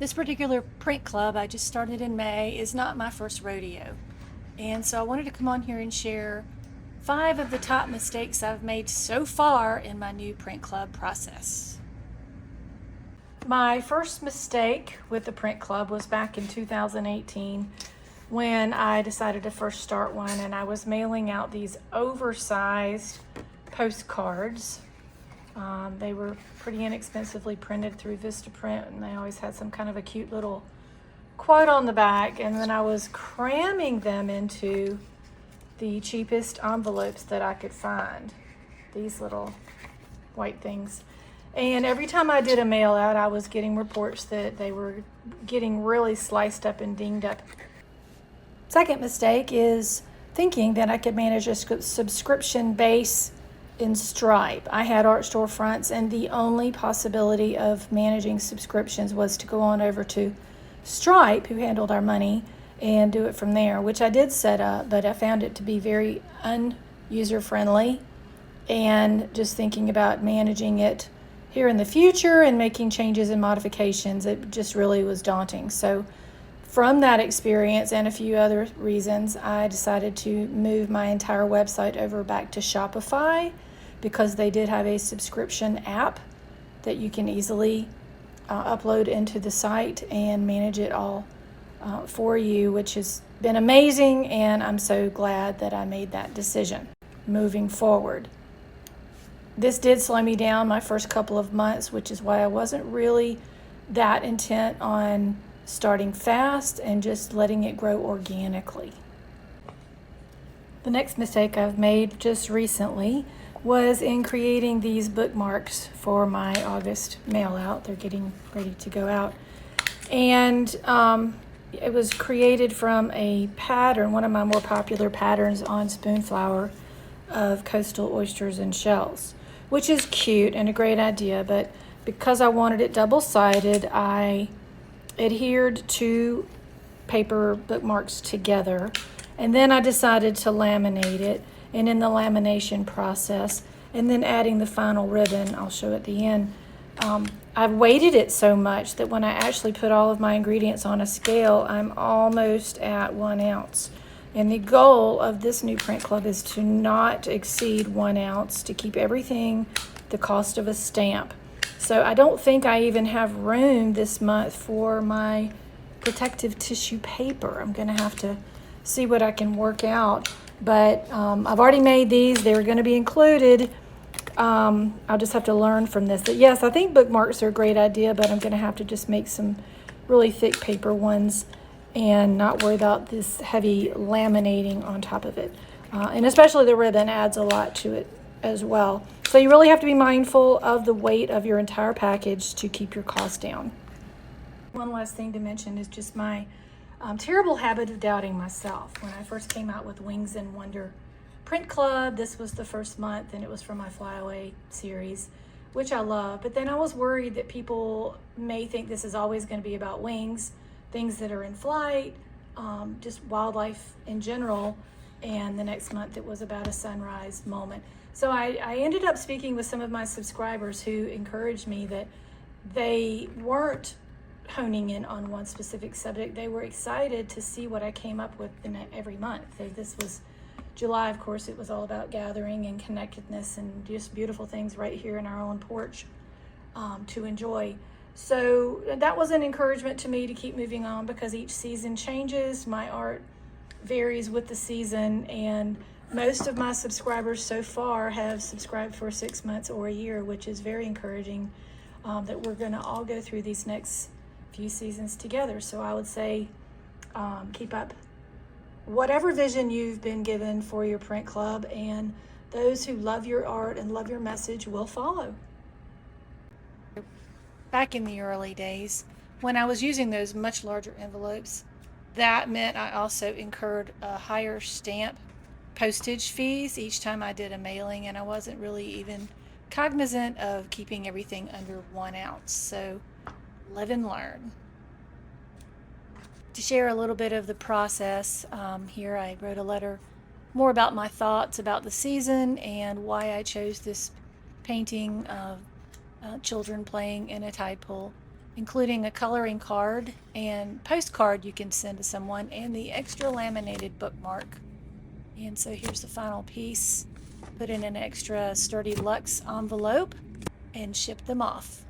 This particular print club I just started in May is not my first rodeo. And so I wanted to come on here and share 5 of the top mistakes I've made so far in my new print club process. My first mistake with the print club was back in 2018 when I decided to first start one, and I was mailing out these oversized postcards. They were pretty inexpensively printed through Vistaprint, and they always had some kind of a cute little quote on the back, and then I was cramming them into the cheapest envelopes that I could find, these little white things. And every time I did a mail out, I was getting reports that they were getting really sliced up and dinged up. Second mistake is thinking that I could manage a subscription base in Stripe. I had art storefronts, and the only possibility of managing subscriptions was to go on over to Stripe, who handled our money, and do it from there, which I did set up, but I found it to be very user friendly, and just thinking about managing it here in the future and making changes and modifications, it just really was daunting. So from that experience and a few other reasons, I decided to move my entire website over back to Shopify, because they did have a subscription app that you can easily upload into the site and manage it all for you, which has been amazing, and I'm so glad that I made that decision. Moving forward, this did slow me down my first couple of months, which is why I wasn't really that intent on starting fast and just letting it grow organically. The next mistake I've made just recently was in creating these bookmarks for my August mail out. They're getting ready to go out. And it was created from a pattern, one of my more popular patterns on Spoonflower, of coastal oysters and shells, which is cute and a great idea, but because I wanted it double-sided, I adhered 2 paper bookmarks together, and then I decided to laminate it. And in the lamination process, and then adding the final ribbon, I'll show at the end, I've weighted it so much that when I actually put all of my ingredients on a scale, I'm almost at 1 ounce. And the goal of this new print club is to not exceed 1 ounce, to keep everything the cost of a stamp. So I don't think I even have room this month for my protective tissue paper. I'm going to have to see what I can work out. But I've already made these. They were going to be included. I'll just have to learn from this. But yes, I think bookmarks are a great idea, but I'm going to have to just make some really thick paper ones and not worry about this heavy laminating on top of it. And especially the ribbon adds a lot to it as well. So you really have to be mindful of the weight of your entire package to keep your costs down. One last thing to mention is just my terrible habit of doubting myself. When I first came out with Wings and Wonder Print Club, this was the first month, and it was from my Flyaway series, which I love. But then I was worried that people may think this is always going to be about wings, things that are in flight, just wildlife in general. And the next month it was about a sunrise moment. So I ended up speaking with some of my subscribers who encouraged me that they weren't honing in on one specific subject. They were excited to see what I came up with in every month. This was July, of course. It was all about gathering and connectedness and just beautiful things right here in our own porch to enjoy. So that was an encouragement to me to keep moving on, because each season changes. My art varies with the season, and most of my subscribers so far have subscribed for 6 months or a year, which is very encouraging, that we're going to all go through these next few seasons together. So I would say keep up whatever vision you've been given for your print club, and those who love your art and love your message will follow. Back in the early days, when I was using those much larger envelopes, that meant I also incurred a higher stamp postage fees each time I did a mailing, and I wasn't really even cognizant of keeping everything under 1 ounce. So live and learn. To share a little bit of the process, here I wrote a letter more about my thoughts about the season and why I chose this painting of children playing in a tide pool including a coloring card and postcard you can send to someone, and the extra laminated bookmark. And so here's the final piece. Put in an extra sturdy luxe envelope and ship them off.